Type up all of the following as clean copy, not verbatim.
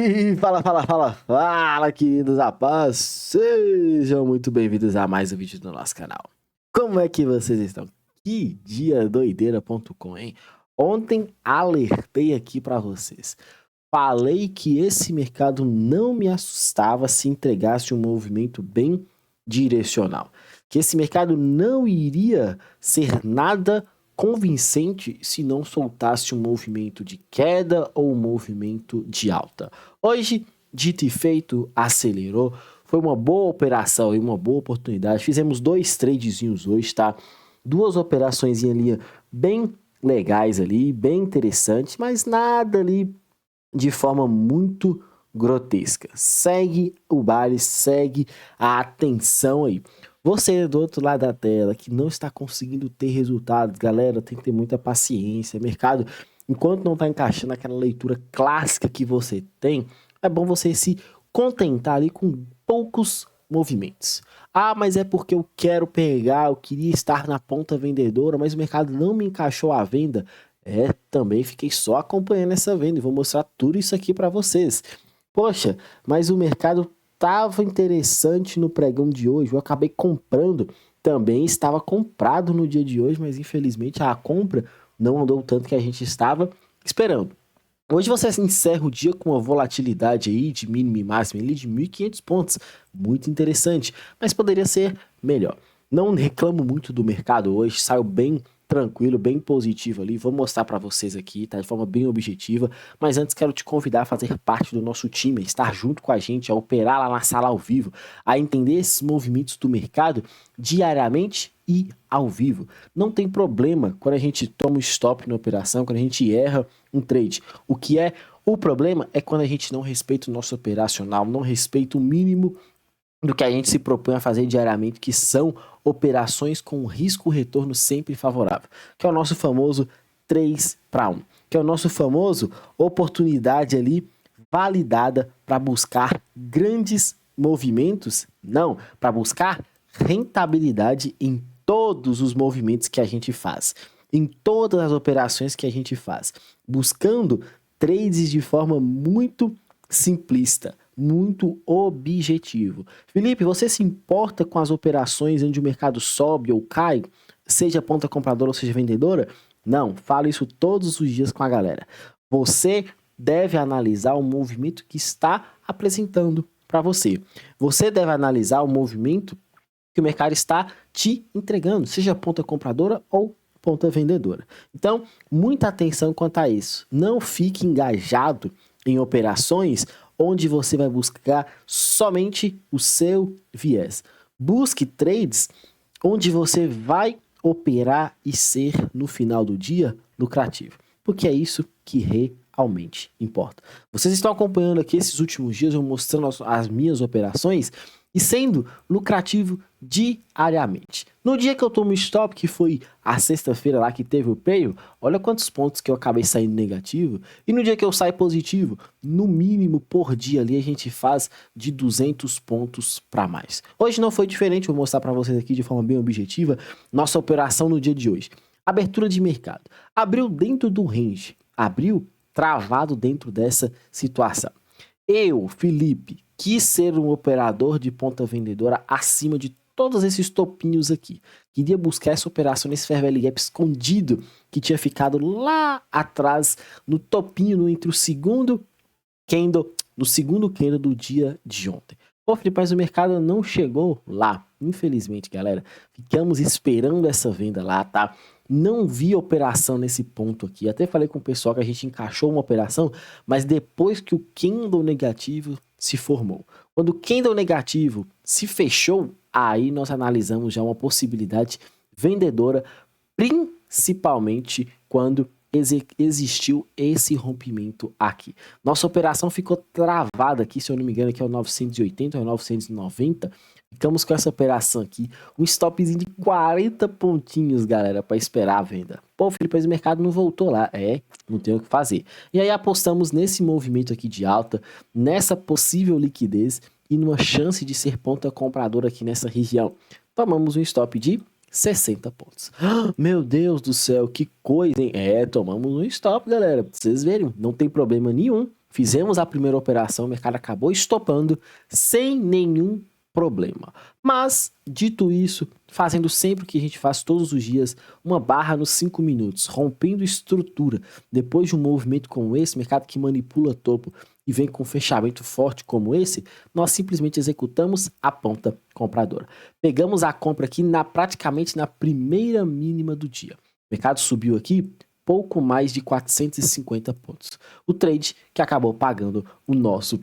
E fala, queridos rapazes, sejam muito bem-vindos a mais um vídeo do nosso canal. Como é que vocês estão? Que dia doideira.com, hein? Ontem alertei aqui pra vocês. Falei que esse mercado não me assustava se entregasse um movimento bem direcional. Que esse mercado não iria ser nada convincente se não soltasse um movimento de queda ou um movimento de alta. Hoje, dito e feito, acelerou. Foi uma boa operação e uma boa oportunidade. Fizemos 2 tradezinhos hoje, tá? 2 operações em linha bem legais ali, bem interessantes, mas nada ali de forma muito grotesca. Segue o baile, segue a atenção aí. Você do outro lado da tela que não está conseguindo ter resultados, galera, tem que ter muita paciência. Mercado, enquanto não está encaixando aquela leitura clássica que você tem, é bom você se contentar ali com poucos movimentos. Ah, mas é porque eu quero pegar, eu queria estar na ponta vendedora, mas o mercado não me encaixou à venda. Também fiquei só acompanhando essa venda e vou mostrar tudo isso aqui para vocês. Poxa, mas o mercado estava interessante no pregão de hoje, eu acabei comprando, também estava comprado no dia de hoje, mas infelizmente a compra não andou tanto que a gente estava esperando. Hoje você encerra o dia com uma volatilidade aí de mínima e máxima ali de 1.500 pontos, muito interessante, mas poderia ser melhor. Não reclamo muito do mercado hoje, saiu bem tranquilo, bem positivo ali, vou mostrar para vocês aqui, tá, de forma bem objetiva, mas antes quero te convidar a fazer parte do nosso time, a estar junto com a gente, a operar lá na sala ao vivo, a entender esses movimentos do mercado diariamente e ao vivo. Não tem problema quando a gente toma um stop na operação, quando a gente erra um trade. O problema é quando a gente não respeita o nosso operacional, não respeita o mínimo do que a gente se propõe a fazer diariamente, que são operações com risco-retorno sempre favorável, que é o nosso famoso 3 para 1, que é o nosso famoso oportunidade ali validada para buscar grandes movimentos, não, para buscar rentabilidade em todos os movimentos que a gente faz, em todas as operações que a gente faz, buscando trades de forma muito simplista, muito objetivo. Felipe, você se importa com as operações onde o mercado sobe ou cai, seja ponta compradora ou seja vendedora? Não, falo isso todos os dias com a galera. Você deve analisar o movimento que está apresentando para você. Você deve analisar o movimento que o mercado está te entregando, seja ponta compradora ou ponta vendedora. Então, muita atenção quanto a isso. Não fique engajado em operações onde você vai buscar somente o seu viés. Busque trades onde você vai operar e ser, no final do dia, lucrativo. Porque é isso que realmente importa. Vocês estão acompanhando aqui esses últimos dias, eu mostrando as minhas operações e sendo lucrativo diariamente. No dia que eu tomo stop, que foi a sexta-feira lá que teve o preio, olha quantos pontos que eu acabei saindo negativo. E no dia que eu saio positivo, no mínimo por dia ali a gente faz de 200 pontos para mais. Hoje não foi diferente, vou mostrar para vocês aqui de forma bem objetiva nossa operação no dia de hoje. Abertura de mercado. Abriu dentro do range, abriu travado dentro dessa situação. Eu, Felipe, quis ser um operador de ponta vendedora acima de todos esses topinhos aqui. Queria buscar essa operação nesse fair value gap escondido que tinha ficado lá atrás no topinho entre o segundo candle do dia de ontem. Pô, Felipe, mas o mercado não chegou lá. Infelizmente, galera, ficamos esperando essa venda lá, tá? Não vi operação nesse ponto aqui. Até falei com o pessoal que a gente encaixou uma operação, mas depois que o candle negativo se formou. Quando o candle negativo se fechou, aí nós analisamos já uma possibilidade vendedora, principalmente quando existiu esse rompimento aqui. Nossa operação ficou travada aqui, se eu não me engano, aqui é o 980 ou é o 990. Ficamos com essa operação aqui, um stopzinho de 40 pontinhos, galera, para esperar a venda. Pô, Felipe, mas o mercado não voltou lá. Não tem o que fazer. E aí apostamos nesse movimento aqui de alta, nessa possível liquidez e numa chance de ser ponta compradora aqui nessa região. Tomamos um stop de 60 pontos. Meu Deus do céu, que coisa, hein? Tomamos um stop, galera. Pra vocês verem, não tem problema nenhum. Fizemos a primeira operação, o mercado acabou estopando sem nenhum problema. Mas, dito isso, fazendo sempre o que a gente faz todos os dias, uma barra nos 5 minutos, rompendo estrutura, depois de um movimento como esse, mercado que manipula topo e vem com um fechamento forte como esse, nós simplesmente executamos a ponta compradora. Pegamos a compra aqui praticamente na primeira mínima do dia. O mercado subiu aqui pouco mais de 450 pontos. O trade que acabou pagando o nosso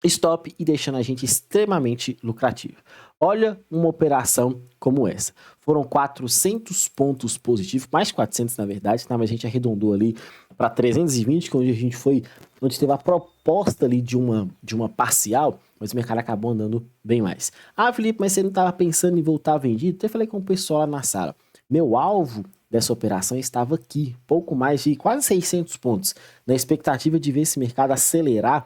stop e deixando a gente extremamente lucrativo. Olha uma operação como essa. Foram 400 pontos positivos, mais 400 na verdade, tá? Mas a gente arredondou ali para 320, que onde a gente foi, onde teve a proposta ali de uma parcial, mas o mercado acabou andando bem mais. Ah, Felipe, mas você não estava pensando em voltar vendido? Até falei com o pessoal lá na sala. Meu alvo dessa operação estava aqui, pouco mais de quase 600 pontos, na expectativa de ver esse mercado acelerar,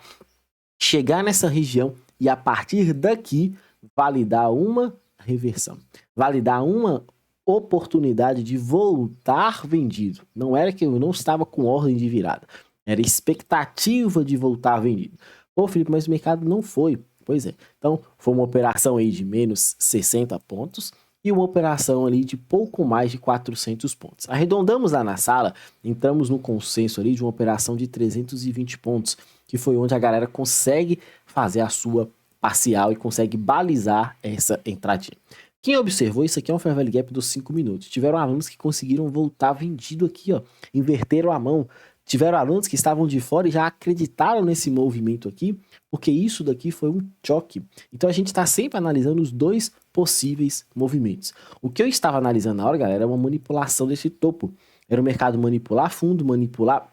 chegar nessa região e a partir daqui validar uma reversão, validar uma oportunidade de voltar vendido. Não era que eu não estava com ordem de virada, era expectativa de voltar vendido. Pô, Felipe, mas o mercado não foi. Pois é, então foi uma operação aí de menos 60 pontos e uma operação ali de pouco mais de 400 pontos. Arredondamos lá na sala, entramos no consenso ali de uma operação de 320 pontos, que foi onde a galera consegue fazer a sua parcial e consegue balizar essa entradinha. Quem observou, isso aqui é um Fair Value Gap dos 5 minutos. Tiveram alunos que conseguiram voltar vendido aqui, ó, inverteram a mão. Tiveram alunos que estavam de fora e já acreditaram nesse movimento aqui, porque isso daqui foi um choque. Então a gente está sempre analisando os dois possíveis movimentos. O que eu estava analisando na hora, galera, é uma manipulação desse topo. Era o mercado manipular fundo, manipular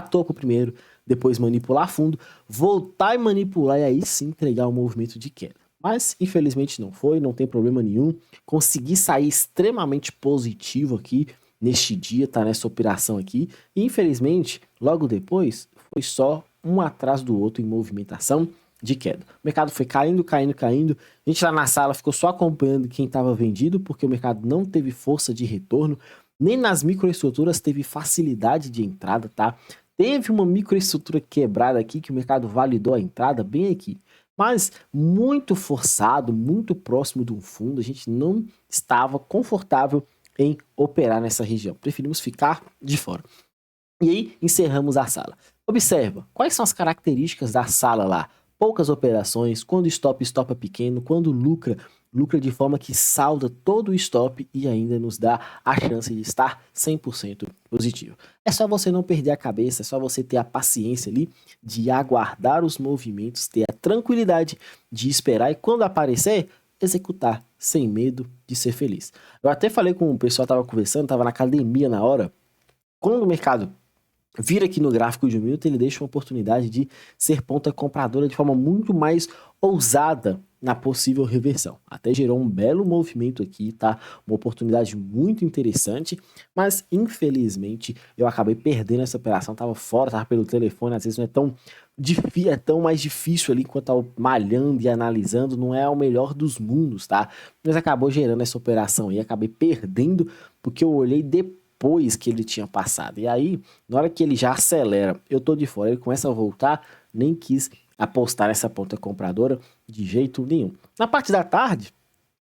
topo primeiro, depois manipular fundo, voltar e manipular e aí sim entregar o movimento de queda. Mas infelizmente não foi, não tem problema nenhum. Consegui sair extremamente positivo aqui neste dia, tá nessa operação aqui. E infelizmente, logo depois, foi só um atrás do outro em movimentação de queda. O mercado foi caindo, caindo, caindo. A gente lá na sala ficou só acompanhando quem estava vendido, porque o mercado não teve força de retorno, nem nas microestruturas teve facilidade de entrada, tá? Teve uma microestrutura quebrada aqui que o mercado validou a entrada bem aqui. Mas muito forçado, muito próximo de um fundo, a gente não estava confortável em operar nessa região. Preferimos ficar de fora. E aí, encerramos a sala. Observa, quais são as características da sala lá? Poucas operações, quando stop é pequeno, quando lucra de forma que salda todo o stop e ainda nos dá a chance de estar 100% positivo. É só você não perder a cabeça, é só você ter a paciência ali de aguardar os movimentos, ter a tranquilidade de esperar e quando aparecer, executar sem medo de ser feliz. Eu até falei com o pessoal, estava conversando, estava na academia na hora, quando o mercado vira aqui no gráfico de 1 minuto, ele deixa uma oportunidade de ser ponta compradora de forma muito mais ousada na possível reversão. Até gerou um belo movimento aqui, tá? Uma oportunidade muito interessante, mas infelizmente eu acabei perdendo essa operação, tava fora, tava pelo telefone, às vezes não é tão difícil, é tão mais difícil ali enquanto tava malhando e analisando, não é o melhor dos mundos, tá? Mas acabou gerando essa operação e acabei perdendo porque eu olhei depois que ele tinha passado. E aí, na hora que ele já acelera, eu tô de fora, ele começa a voltar, nem quis apostar nessa ponta compradora de jeito nenhum. Na parte da tarde,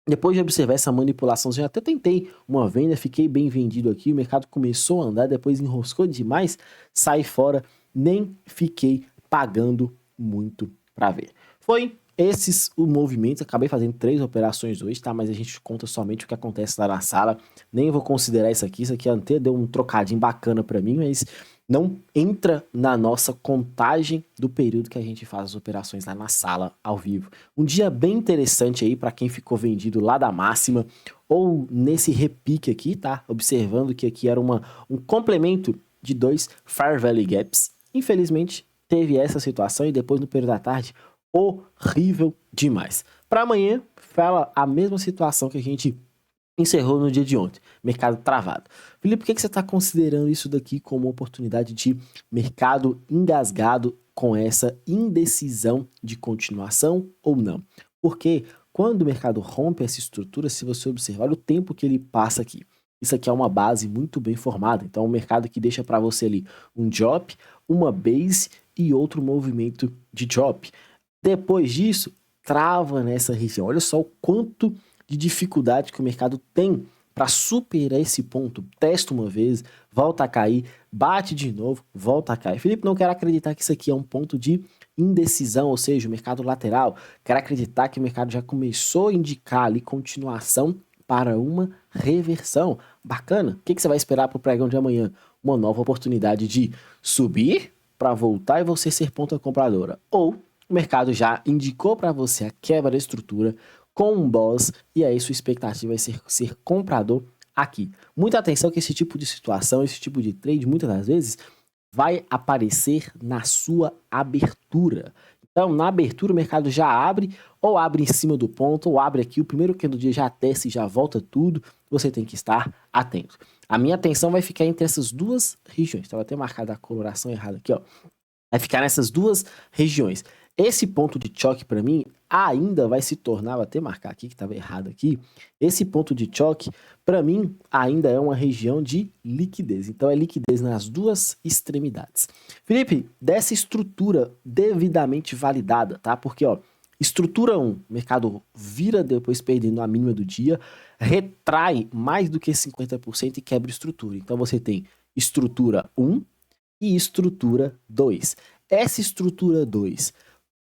depois de observar essa manipulação, eu até tentei uma venda, fiquei bem vendido aqui, o mercado começou a andar, depois enroscou demais, saí fora, nem fiquei pagando muito para ver. Foi esses os movimentos, acabei fazendo 3 operações hoje, tá? Mas a gente conta somente o que acontece lá na sala, nem vou considerar isso aqui até deu um trocadinho bacana para mim, mas não entra na nossa contagem do período que a gente faz as operações lá na sala ao vivo. Um dia bem interessante aí para quem ficou vendido lá da máxima ou nesse repique aqui, tá? Observando que aqui era um complemento de 2 Fair Value Gaps. Infelizmente teve essa situação e depois no período da tarde horrível demais. Para amanhã fala a mesma situação que a gente encerrou no dia de ontem, mercado travado. Felipe, por que você está considerando isso daqui como uma oportunidade de mercado engasgado com essa indecisão de continuação ou não? Porque quando o mercado rompe essa estrutura, se você observar, olha o tempo que ele passa aqui. Isso aqui é uma base muito bem formada. Então, é um mercado que deixa para você ali um drop, uma base e outro movimento de drop. Depois disso, trava nessa região. Olha só o quanto de dificuldade que o mercado tem para superar esse ponto. Testa uma vez, volta a cair, bate de novo, volta a cair. Felipe, não quero acreditar que isso aqui é um ponto de indecisão, ou seja, o mercado lateral. Quero acreditar que o mercado já começou a indicar ali continuação para uma reversão. Bacana. O que você vai esperar para o pregão de amanhã? Uma nova oportunidade de subir para voltar e você ser ponta compradora. Ou o mercado já indicou para você a quebra da estrutura com um boss e aí sua expectativa vai ser comprador aqui. Muita atenção que esse tipo de situação, esse tipo de trade, muitas das vezes, vai aparecer na sua abertura. Então, na abertura, o mercado já abre, ou abre em cima do ponto, ou abre aqui, o primeiro candle do dia já desce, já volta tudo, você tem que estar atento. A minha atenção vai ficar entre essas duas regiões. Estava até marcada a coloração errada aqui, ó. Vai ficar nessas duas regiões. Esse ponto de choque, para mim, ainda vai se tornar, vou até marcar aqui que estava errado aqui, esse ponto de choque, para mim, ainda é uma região de liquidez. Então, é liquidez nas duas extremidades. Felipe, dessa estrutura devidamente validada, tá? Porque, ó, estrutura 1, mercado vira depois perdendo a mínima do dia, retrai mais do que 50% e quebra estrutura. Então, você tem estrutura 1 e estrutura 2. Essa estrutura 2,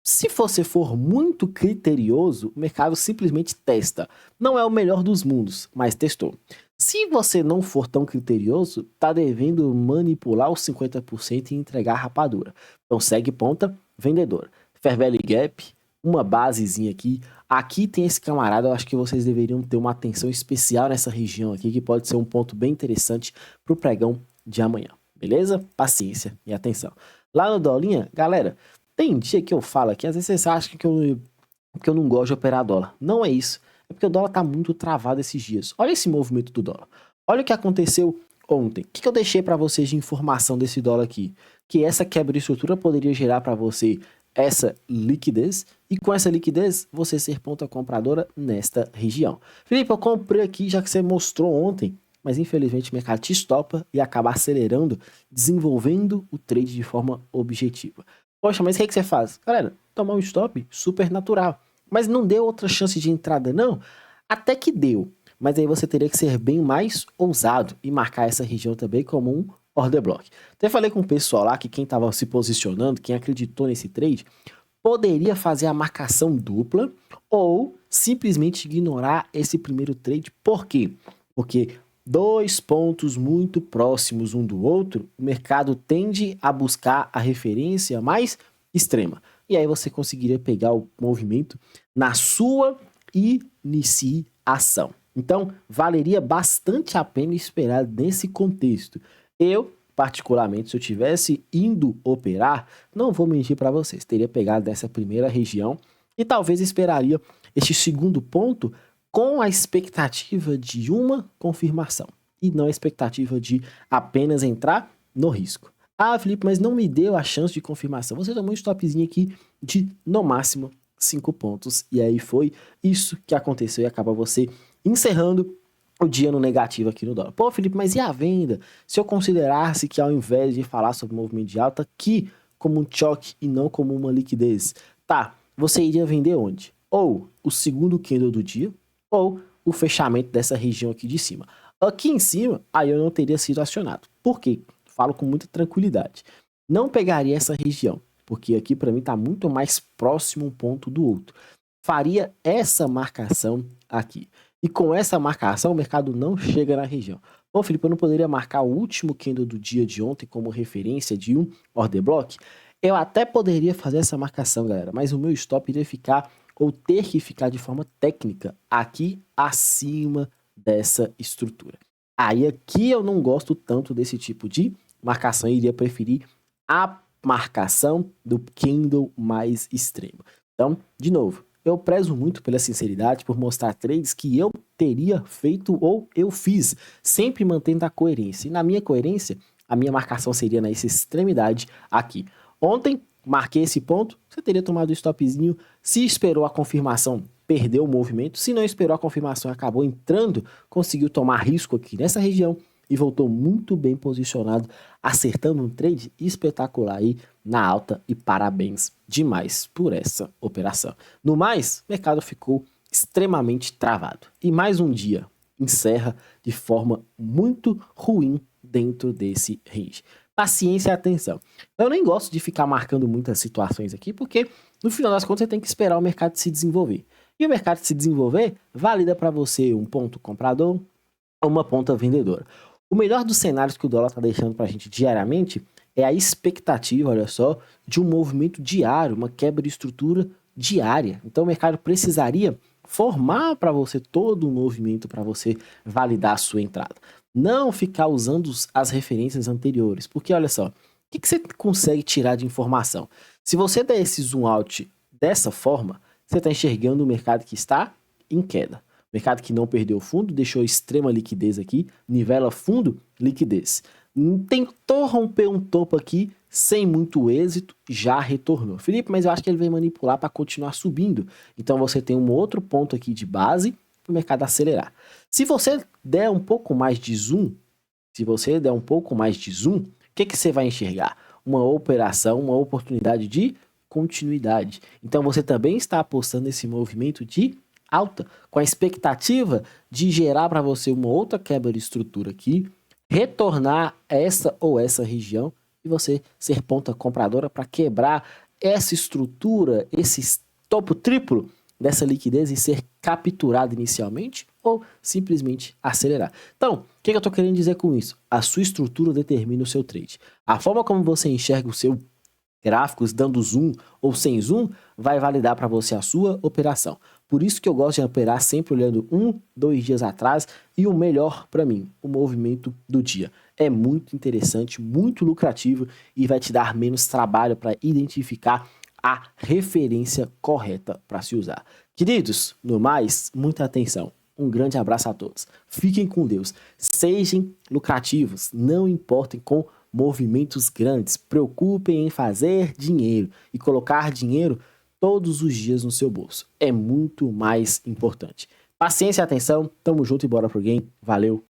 se você for muito criterioso, o mercado simplesmente testa. Não é o melhor dos mundos, mas testou. Se você não for tão criterioso, tá devendo manipular os 50% e entregar a rapadura. Então segue ponta vendedora. Fair Value Gap, uma basezinha aqui. Aqui tem esse camarada, eu acho que vocês deveriam ter uma atenção especial nessa região aqui, que pode ser um ponto bem interessante para o pregão de amanhã. Beleza? Paciência e atenção. Lá no Dolinha, galera, tem dia que eu falo aqui, às vezes vocês acham que eu não gosto de operar dólar. Não é isso. É porque o dólar tá muito travado esses dias. Olha esse movimento do dólar. Olha o que aconteceu ontem. O que eu deixei para vocês de informação desse dólar aqui? Que essa quebra de estrutura poderia gerar para você essa liquidez. E com essa liquidez, você ser ponta compradora nesta região. Felipe, eu comprei aqui já que você mostrou ontem. Mas infelizmente o mercado te estopa e acaba acelerando, desenvolvendo o trade de forma objetiva. Poxa, mas o que você faz? Galera, tomar um stop super natural. Mas não deu outra chance de entrada, não? Até que deu. Mas aí você teria que ser bem mais ousado e marcar essa região também como um order block. Até falei com o pessoal lá que quem estava se posicionando, quem acreditou nesse trade, poderia fazer a marcação dupla ou simplesmente ignorar esse primeiro trade. Por quê? Porque dois pontos muito próximos um do outro, o mercado tende a buscar a referência mais extrema. E aí você conseguiria pegar o movimento na sua iniciação. Então, valeria bastante a pena esperar nesse contexto. Eu, particularmente, se eu tivesse indo operar, não vou mentir para vocês, teria pegado nessa primeira região e talvez esperaria este segundo ponto com a expectativa de uma confirmação e não a expectativa de apenas entrar no risco. Ah, Felipe, mas não me deu a chance de confirmação. Você tomou um stopzinho aqui de, no máximo, 5 pontos. E aí foi isso que aconteceu e acaba você encerrando o dia no negativo aqui no dólar. Pô, Felipe, mas e a venda? Se eu considerasse que ao invés de falar sobre movimento de alta, aqui como um choque e não como uma liquidez, tá, você iria vender onde? Ou o segundo candle do dia, ou o fechamento dessa região aqui de cima. Aqui em cima, aí eu não teria sido acionado. Por quê? Falo com muita tranquilidade. Não pegaria essa região, porque aqui para mim está muito mais próximo um ponto do outro. Faria essa marcação aqui. E com essa marcação, o mercado não chega na região. Bom, Felipe, eu não poderia marcar o último candle do dia de ontem como referência de um order block? Eu até poderia fazer essa marcação, galera, mas o meu stop iria ficar ou ter que ficar de forma técnica aqui acima dessa estrutura. Aí aqui eu não gosto tanto desse tipo de marcação, eu iria preferir a marcação do candle mais extremo. Então, de novo, eu prezo muito pela sinceridade, por mostrar trades que eu teria feito ou eu fiz, sempre mantendo a coerência. E na minha coerência, a minha marcação seria nessa extremidade aqui. Ontem, marquei esse ponto, você teria tomado o stopzinho, se esperou a confirmação, perdeu o movimento. Se não esperou a confirmação, acabou entrando, conseguiu tomar risco aqui nessa região e voltou muito bem posicionado, acertando um trade espetacular aí na alta, e parabéns demais por essa operação. No mais, o mercado ficou extremamente travado e mais um dia encerra de forma muito ruim dentro desse range. Paciência e atenção. Eu nem gosto de ficar marcando muitas situações aqui, porque no final das contas você tem que esperar o mercado se desenvolver. E o mercado se desenvolver valida para você um ponto comprador ou uma ponta vendedora. O melhor dos cenários que o dólar está deixando para a gente diariamente é a expectativa, olha só, de um movimento diário, uma quebra de estrutura diária. Então o mercado precisaria formar para você todo um movimento para você validar a sua entrada. Não ficar usando as referências anteriores, porque olha só, o que você consegue tirar de informação? Se você der esse zoom out dessa forma, você está enxergando o mercado que está em queda. Mercado que não perdeu fundo, deixou extrema liquidez aqui, nivela fundo, liquidez. Tentou romper um topo aqui, sem muito êxito, já retornou. Felipe, mas eu acho que ele vem manipular para continuar subindo. Então você tem um outro ponto aqui de base para o mercado acelerar. Se você der um pouco mais de zoom, o que você vai enxergar? Uma operação, uma oportunidade de continuidade. Então você também está apostando nesse movimento de alta, com a expectativa de gerar para você uma outra quebra de estrutura aqui, retornar essa ou essa região e você ser ponta compradora para quebrar essa estrutura, esse topo triplo dessa liquidez e ser capturado inicialmente ou simplesmente acelerar. Então, o que eu estou querendo dizer com isso? A sua estrutura determina o seu trade. A forma como você enxerga o seu gráficos, dando zoom ou sem zoom, vai validar para você a sua operação. Por isso que eu gosto de operar sempre olhando 2 dias atrás e o melhor para mim, o movimento do dia. É muito interessante, muito lucrativo e vai te dar menos trabalho para identificar a referência correta para se usar. Queridos, no mais, muita atenção. Um grande abraço a todos. Fiquem com Deus. Sejam lucrativos, não importem com movimentos grandes. Preocupem em fazer dinheiro e colocar dinheiro todos os dias no seu bolso. É muito mais importante. Paciência e atenção. Tamo junto e bora pro game. Valeu.